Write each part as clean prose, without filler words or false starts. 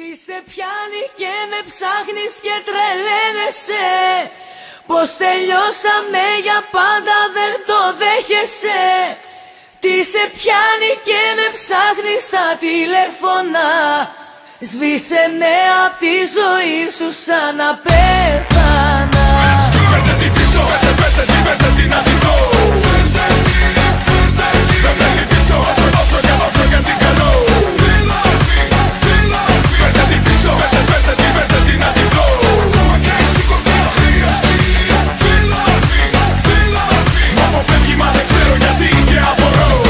Τι σε πιάνει και με ψάχνεις και τρελαίνεσαι, πως τελειώσαμε για πάντα δεν το δέχεσαι. Τι σε πιάνει και με ψάχνεις στα τηλέφωνα, σβήσε με απ' τη ζωή σου σαν να πέθανα. Πέτε την πίσω, πέτε την να τη δω. Πέτε την πίσω, όσο και δώσω για την καλό. Πέτε την πίσω, πέτε την να τη δω. Μ' αποφεύγει μα δεν ξέρω γιατί και απορώ.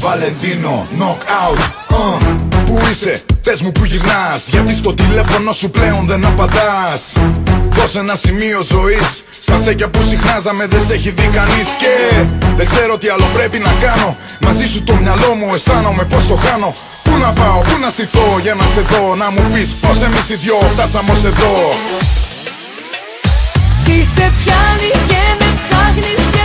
Βαλεντίνο, knockout, πού είσαι, πες μου που γυρνάς, γιατί στο τηλέφωνο σου πλέον δεν απαντάς. Δώσε ένα σημείο ζωής, στα στέκια που συχνάζαμε δεν σε έχει δει κανείς. Και δεν ξέρω τι άλλο πρέπει να κάνω, μαζί σου το μυαλό μου αισθάνομαι πως το χάνω. Πού να πάω, πού να στηθώ για να σε δω, να μου πεις πως εμείς οι δυο φτάσαμε ως εδώ. Τι σε πιάνει και με ψάχνεις και